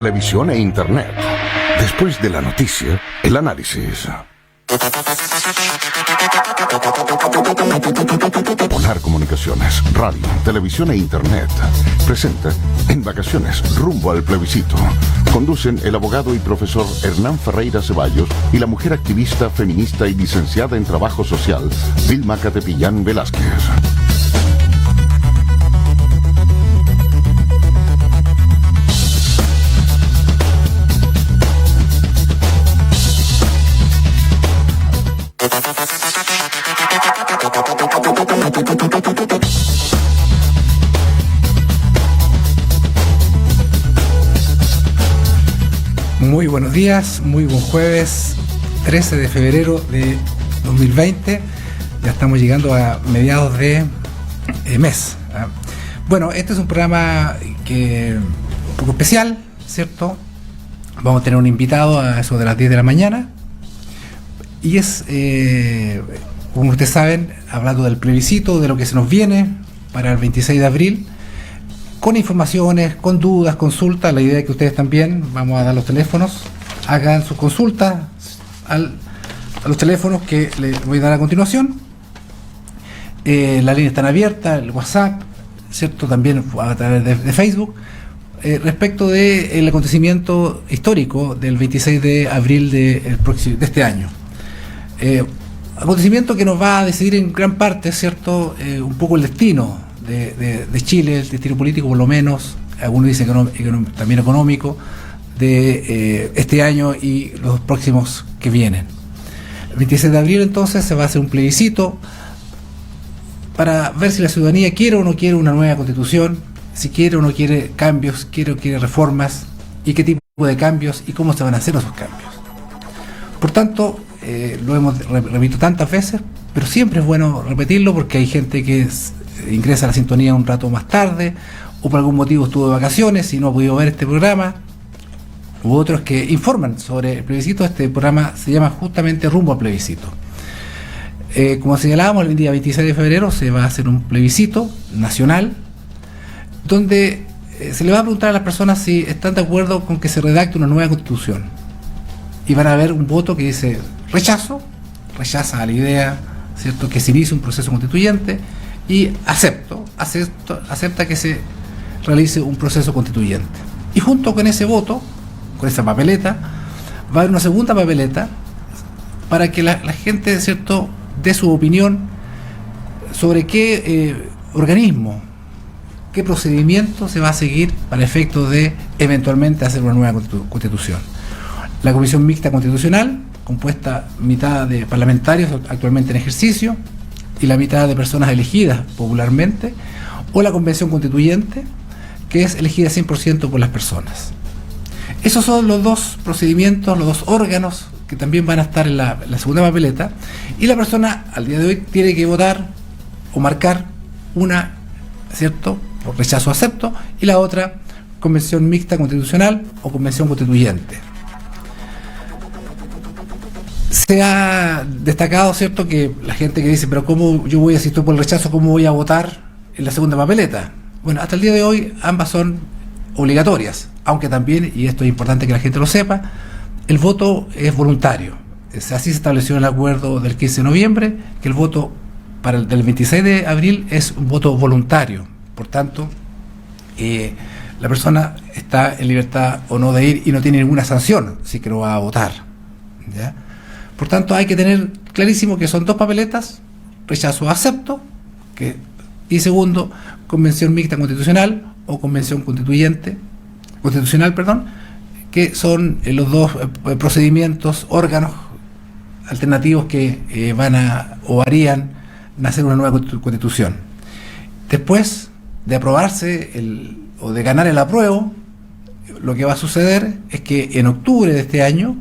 Televisión e Internet. Después de la noticia, el análisis. Polar Comunicaciones, radio, televisión e Internet presenta En Vacaciones, rumbo al plebiscito. Conducen el abogado y profesor Hernán Ferreira Ceballos y la mujer activista, feminista y licenciada en Trabajo Social, Vilma Catepillán Velázquez. Muy buenos días, muy buen jueves, 13 de febrero de 2020. Ya estamos llegando a mediados de mes. Bueno, este es un programa un poco especial, ¿cierto? Vamos a tener un invitado a eso de las 10 de la mañana. Y es, como ustedes saben, hablando del plebiscito, de lo que se nos viene para el 26 de abril. Con informaciones, con dudas, consultas. La idea es que ustedes también, vamos a dar los teléfonos, hagan sus consultas a los teléfonos que les voy a dar a continuación. Las líneas están abiertas, el WhatsApp, ¿cierto? También a través de Facebook, respecto del acontecimiento histórico del 26 de abril de este año. Acontecimiento que nos va a decidir en gran parte, ¿cierto? Un poco el destino de Chile, el destino político por lo menos, algunos dicen también económico, de este año y los próximos que vienen. El 26 de abril entonces se va a hacer un plebiscito para ver si la ciudadanía quiere o no quiere una nueva constitución, si quiere o no quiere cambios, quiere o quiere reformas, y qué tipo de cambios y cómo se van a hacer esos cambios. Por tanto, lo hemos repetido tantas veces, pero siempre es bueno repetirlo porque hay gente que ingresa a la sintonía un rato más tarde o por algún motivo estuvo de vacaciones y no ha podido ver este programa, u otros que informan sobre el plebiscito. Este programa se llama justamente Rumbo al Plebiscito. Como señalábamos, el día 26 de febrero se va a hacer un plebiscito nacional donde se le va a preguntar a las personas si están de acuerdo con que se redacte una nueva constitución, y van a haber un voto que dice rechaza a la idea, ¿cierto?, que se inicie un proceso constituyente, y acepta que se realice un proceso constituyente. Y junto con ese voto, con esa papeleta, va a haber una segunda papeleta para que la gente, ¿cierto?, dé su opinión sobre qué organismo, qué procedimiento se va a seguir para efecto de eventualmente hacer una nueva constitución. La Comisión Mixta Constitucional, compuesta mitad de parlamentarios actualmente en ejercicio y la mitad de personas elegidas popularmente, o la Convención Constituyente, que es elegida 100% por las personas. Esos son los dos procedimientos, los dos órganos que también van a estar en la segunda papeleta, y la persona al día de hoy tiene que votar o marcar una, ¿cierto?, por rechazo o acepto, y la otra, Convención Mixta Constitucional o Convención Constituyente. Se ha destacado, ¿cierto?, que la gente que dice, pero ¿cómo yo voy a, si estoy por el rechazo, cómo voy a votar en la segunda papeleta? Bueno, hasta el día de hoy ambas son obligatorias, aunque también, y esto es importante que la gente lo sepa, el voto es voluntario. Así se estableció en el acuerdo del 15 de noviembre, que el voto del 26 de abril es un voto voluntario. Por tanto, la persona está en libertad o no de ir y no tiene ninguna sanción si que no va a votar, ¿ya? Por tanto, hay que tener clarísimo que son dos papeletas, rechazo o acepto, y segundo, Convención Mixta Constitucional o Convención Constitucional, que son los dos procedimientos, órganos alternativos que van a o harían nacer una nueva constitución. Después de aprobarse o de ganar el apruebo, lo que va a suceder es que en octubre de este año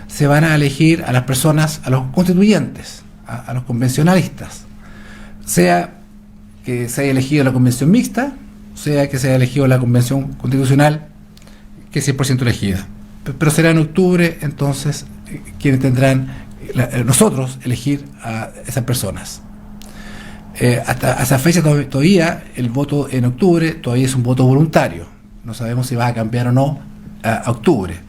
se van a elegir a las personas, a los constituyentes, a los convencionalistas, sea que se haya elegido la convención mixta, sea que se haya elegido la convención constitucional, que es 100% elegida. Pero será en octubre, entonces, quienes tendrán nosotros elegir a esas personas. Hasta esa fecha todavía el voto en octubre todavía es un voto voluntario. No sabemos si va a cambiar o no a octubre.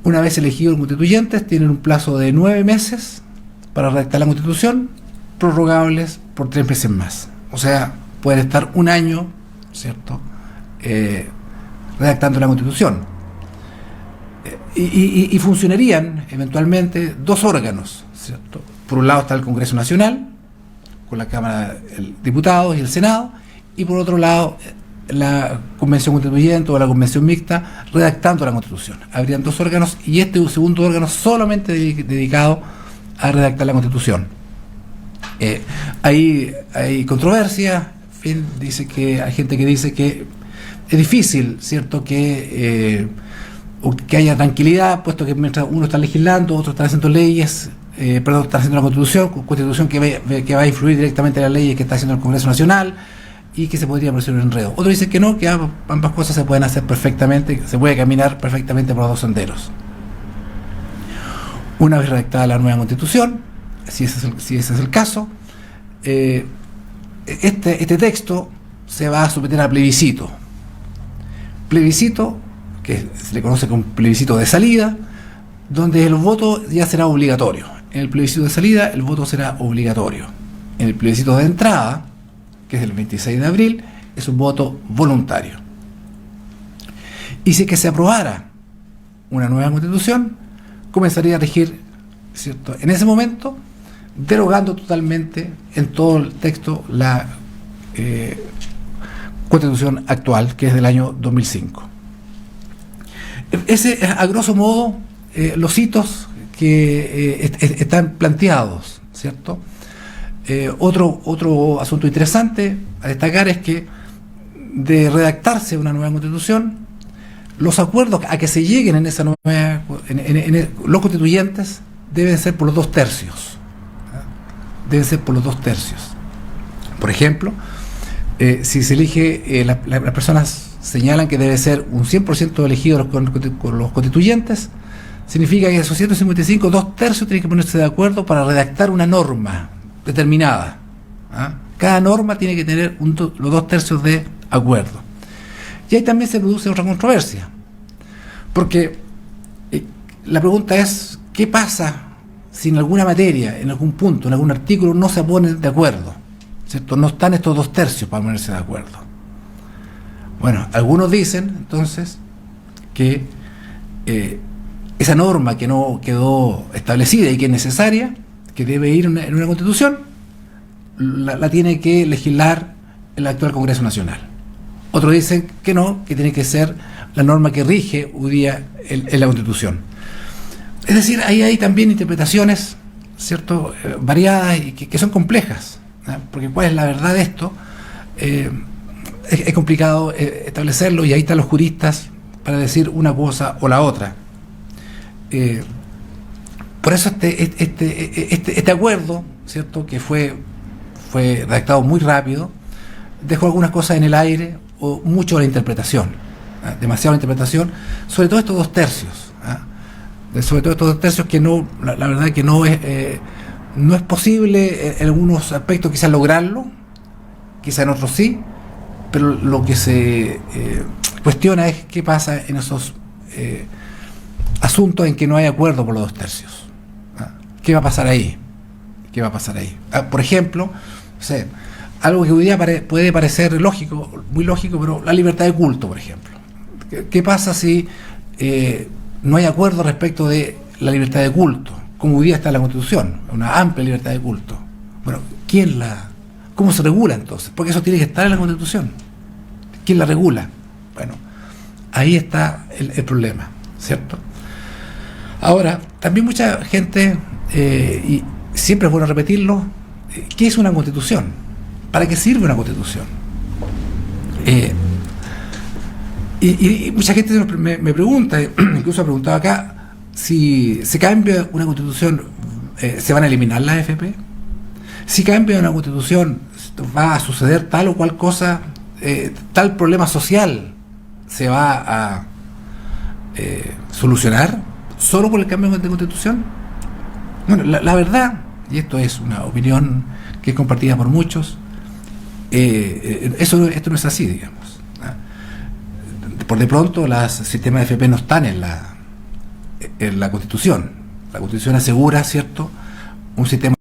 Una vez elegidos los constituyentes, tienen un plazo de 9 meses para redactar la Constitución, prorrogables por 3 meses más. O sea, pueden estar un año, ¿cierto?, redactando la Constitución. Y funcionarían eventualmente 2 órganos, ¿cierto? Por un lado está el Congreso Nacional, con la Cámara de Diputados y el Senado, y por otro lado la Convención Constituyente o la Convención Mixta redactando la Constitución. Habrían 2 órganos y este segundo órgano solamente dedicado a redactar la Constitución. Hay controversia, en fin, hay gente que dice que es difícil, ¿cierto?, que haya tranquilidad, puesto que mientras uno está legislando, otro está haciendo leyes, está haciendo la Constitución que va a influir directamente en las leyes que está haciendo el Congreso Nacional, y que se podría producir un enredo. Otros dicen que no, que ambas cosas se pueden hacer perfectamente, se puede caminar perfectamente por los 2 senderos. Una vez redactada la nueva Constitución, si ese es el caso, este texto se va a someter a plebiscito. Plebiscito, que se le conoce como plebiscito de salida, donde el voto ya será obligatorio. En el plebiscito de salida, el voto será obligatorio. En el plebiscito de entrada, que es el 26 de abril, es un voto voluntario. Y si que se aprobara una nueva Constitución, comenzaría a regir, ¿cierto?, en ese momento, derogando totalmente en todo el texto la Constitución actual, que es del año 2005. Ese es, a grosso modo, los hitos que están planteados, ¿cierto? Otro asunto interesante a destacar es que, de redactarse una nueva Constitución, los acuerdos a que se lleguen en esa nueva los constituyentes deben ser por los 2 tercios. Deben ser por los 2 tercios. Por ejemplo, si se elige, las personas señalan que debe ser un 100% elegido con los constituyentes, significa que esos 155, 2 tercios tienen que ponerse de acuerdo para redactar una norma determinada. Cada norma tiene que tener los 2 tercios de acuerdo. Y ahí también se produce otra controversia, porque la pregunta es: ¿qué pasa si en alguna materia, en algún punto, en algún artículo no se ponen de acuerdo? ¿Cierto? No están estos 2 tercios para ponerse de acuerdo. Bueno, algunos dicen entonces que esa norma que no quedó establecida y que es necesaria, que debe ir en una Constitución, la tiene que legislar el actual Congreso Nacional. Otros dicen que no, que tiene que ser la norma que rige hoy día en la Constitución. Es decir, ahí hay también interpretaciones, ¿cierto?, variadas y que son complejas, ¿no? Porque ¿cuál es la verdad de esto? Es complicado establecerlo, y ahí están los juristas para decir una cosa o la otra. Por eso este acuerdo, ¿cierto?, que fue redactado muy rápido, dejó algunas cosas en el aire, o mucho la interpretación, demasiada interpretación, sobre todo estos 2 tercios, sobre todo estos 2 tercios que no, la verdad que no es posible en algunos aspectos quizás lograrlo, quizás en otros sí, pero lo que se cuestiona es qué pasa en esos asuntos en que no hay acuerdo por los 2 tercios. ¿Qué va a pasar ahí? ¿Qué va a pasar ahí? Por ejemplo, no sé, algo que hoy día puede parecer lógico, muy lógico, pero la libertad de culto, por ejemplo. ¿Qué pasa si no hay acuerdo respecto de la libertad de culto, como hoy día está en la Constitución, una amplia libertad de culto? Bueno, ¿cómo se regula entonces? Porque eso tiene que estar en la Constitución. ¿Quién la regula? Bueno, ahí está el problema, ¿cierto? Ahora, también mucha gente, y siempre es bueno repetirlo, ¿qué es una Constitución? ¿Para qué sirve una Constitución? Y mucha gente me pregunta, incluso ha preguntado acá, si se cambia una Constitución, ¿se van a eliminar las AFP? Si cambia una Constitución, ¿va a suceder tal o cual cosa, tal problema social se va a solucionar solo por el cambio de Constitución? Bueno, la verdad, y esto es una opinión que es compartida por muchos, esto no es así, digamos. Por de pronto, los sistemas de FP no están en la Constitución. La Constitución asegura, ¿cierto?, un sistema.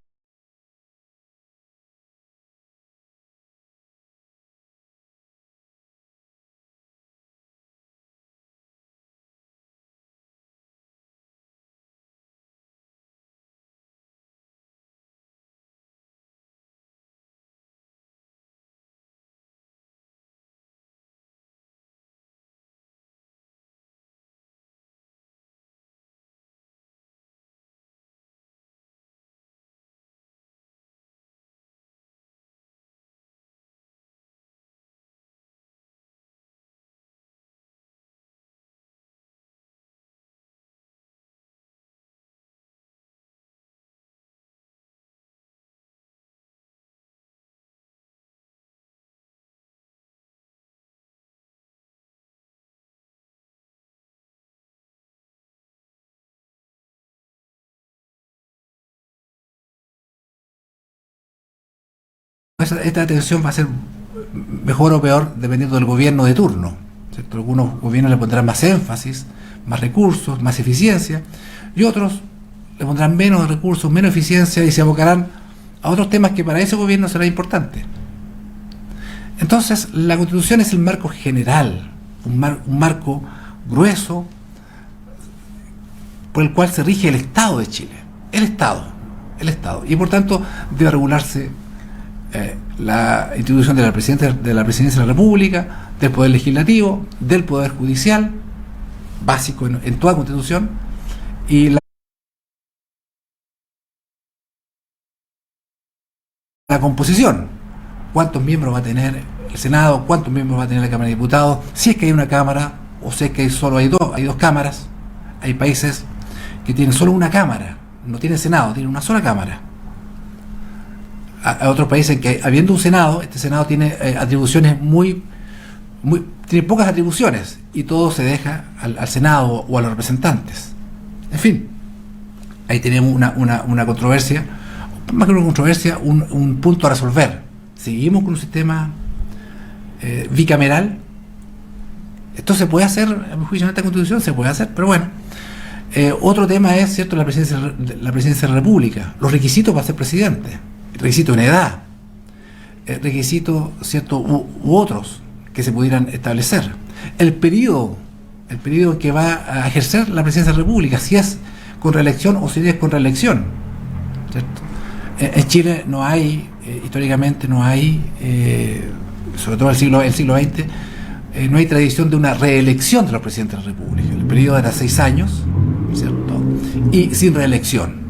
Esta atención va a ser mejor o peor dependiendo del gobierno de turno, ¿cierto? Algunos gobiernos le pondrán más énfasis, más recursos, más eficiencia, y otros le pondrán menos recursos, menos eficiencia y se abocarán a otros temas que para ese gobierno será importante. Entonces, la Constitución es el marco general, un marco grueso por el cual se rige el Estado de Chile, el Estado, y por tanto debe regularse la institución de la Presidencia de la República, del Poder Legislativo, del Poder Judicial, básico en toda Constitución, y la composición, cuántos miembros va a tener el Senado, cuántos miembros va a tener la Cámara de Diputados, si es que hay una Cámara, o si es que solo hay dos cámaras. Hay países que tienen solo una Cámara, no tienen Senado, tienen una sola Cámara. A otros países que, habiendo un Senado, este Senado tiene atribuciones tiene pocas atribuciones, y todo se deja al Senado o a los representantes. En fin, ahí tenemos una controversia, más que una controversia, un punto a resolver. Seguimos con un sistema bicameral. Esto se puede hacer, a mi juicio, en esta Constitución se puede hacer, pero bueno. Otro tema es, ¿cierto?, la presidencia de la República, los requisitos para ser presidente, requisito en edad, requisitos, ¿cierto?, u otros que se pudieran establecer, el periodo que va a ejercer la presidencia de la República, si es con reelección o si es con reelección, ¿cierto? En Chile no hay, históricamente no hay, sobre todo el siglo XX, no hay tradición de una reelección de los presidentes de la República. El periodo era 6 años, ¿cierto?, y sin reelección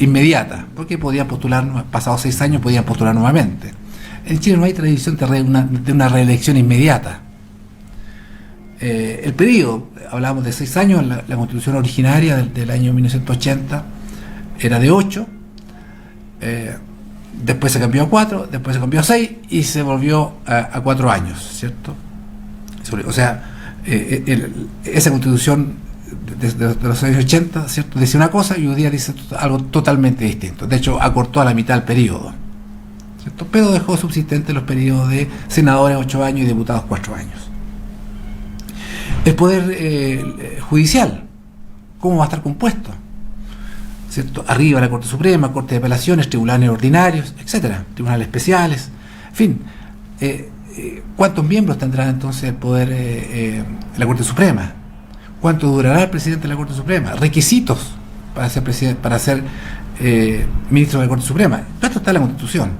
inmediata, porque podían postular, pasados 6 años podían postular nuevamente. En Chile no hay tradición de una reelección inmediata. El periodo, hablábamos de 6 años, la Constitución originaria del año 1980 era de 8, después se cambió a 4, después se cambió a 6 y se volvió a 4 años, ¿cierto? O sea, esa Constitución de los años 80, ¿cierto?, decía una cosa y hoy día dice algo totalmente distinto. De hecho, acortó a la mitad el periodo, ¿cierto?, pero dejó subsistentes los periodos de senadores 8 años y diputados 4 años. El Poder Judicial, ¿cómo va a estar compuesto? ¿Cierto? Arriba la Corte Suprema, Corte de Apelaciones, tribunales ordinarios, etcétera, tribunales especiales, en fin. ¿Cuántos miembros tendrá entonces el poder, la Corte Suprema? ¿Cuánto durará el presidente de la Corte Suprema? Requisitos para ser ministro de la Corte Suprema. Esto está en la Constitución.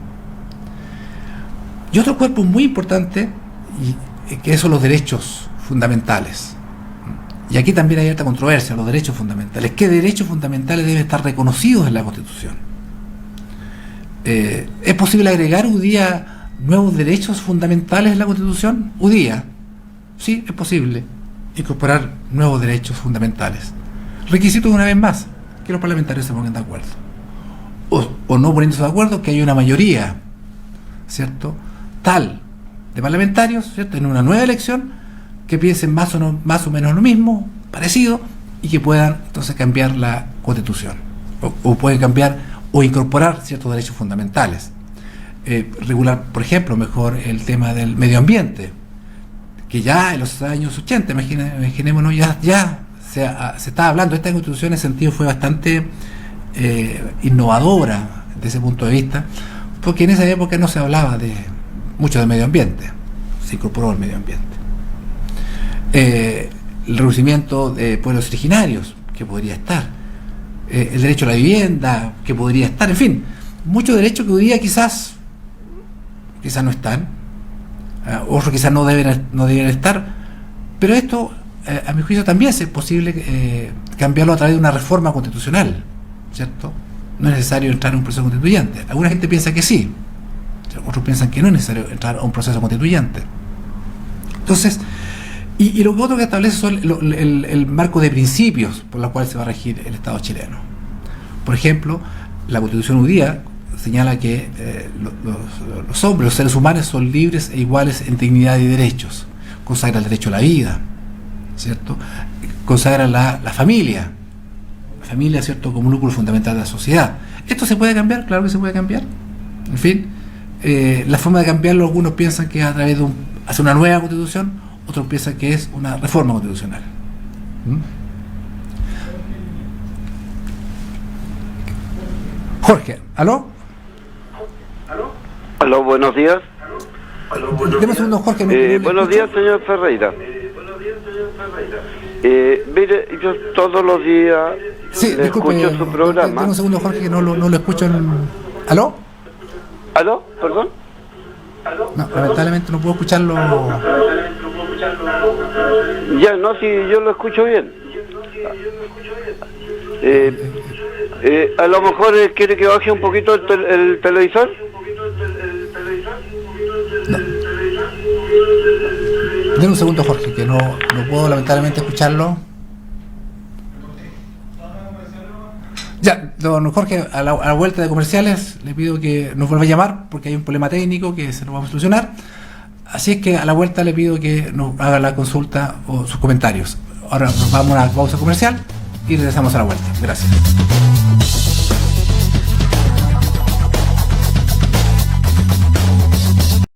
Y otro cuerpo muy importante, que son los derechos fundamentales. Y aquí también hay alta controversia, los derechos fundamentales. ¿Qué derechos fundamentales deben estar reconocidos en la Constitución? ¿Es posible agregar hoy día nuevos derechos fundamentales en la Constitución? Hoy día, sí, es posible incorporar nuevos derechos fundamentales. Requisito, una vez más, que los parlamentarios se pongan de acuerdo. O no poniéndose de acuerdo, que haya una mayoría, ¿cierto?, tal de parlamentarios, ¿cierto?, en una nueva elección, que piensen más o menos lo mismo, parecido, y que puedan entonces cambiar la Constitución, o pueden cambiar o incorporar ciertos derechos fundamentales. Regular, por ejemplo, mejor el tema del medio ambiente, que ya en los años 80, imaginémonos, ya se estaba hablando, esta constitución en ese sentido fue bastante innovadora desde ese punto de vista, porque en esa época no se hablaba mucho de medio ambiente, se incorporó el medio ambiente. El reconocimiento de pueblos originarios, que podría estar, el derecho a la vivienda, que podría estar, en fin, muchos derechos que hoy día quizás no están, otros quizás no deben estar, pero esto, a mi juicio, también es posible cambiarlo a través de una reforma constitucional, ¿cierto? No es necesario entrar en un proceso constituyente. Alguna gente piensa que sí, otros piensan que no es necesario entrar a un proceso constituyente. Entonces, y lo otro que establece son el marco de principios por los cuales se va a regir el Estado chileno. Por ejemplo, la Constitución hoy día señala que los hombres, los seres humanos, son libres e iguales en dignidad y derechos. Consagra el derecho a la vida, ¿cierto? Consagra la familia, ¿cierto?, como un núcleo fundamental de la sociedad. ¿Esto se puede cambiar? Claro que se puede cambiar. En fin, la forma de cambiarlo, algunos piensan que es a través de hacer una nueva constitución, otros piensan que es una reforma constitucional. Jorge, ¿aló? Aló, buenos días. Deme un segundo, Jorge. Buenos días, señor Ferreira. Mire, yo todos los días escucho su programa. Deme un segundo, Jorge, que no lo escucho ¿Aló? ¿Aló? ¿Perdón? No, lamentablemente no puedo escucharlo. Ya, no, si yo lo escucho bien. A lo mejor quiere que baje un poquito el televisor. No. Deme un segundo, Jorge, que no puedo lamentablemente escucharlo. Ya, don Jorge, a la vuelta de comerciales le pido que nos vuelva a llamar porque hay un problema técnico que se lo vamos a solucionar. Así es que a la vuelta le pido que nos haga la consulta o sus comentarios. Ahora nos vamos a la pausa comercial y regresamos a la vuelta. Gracias.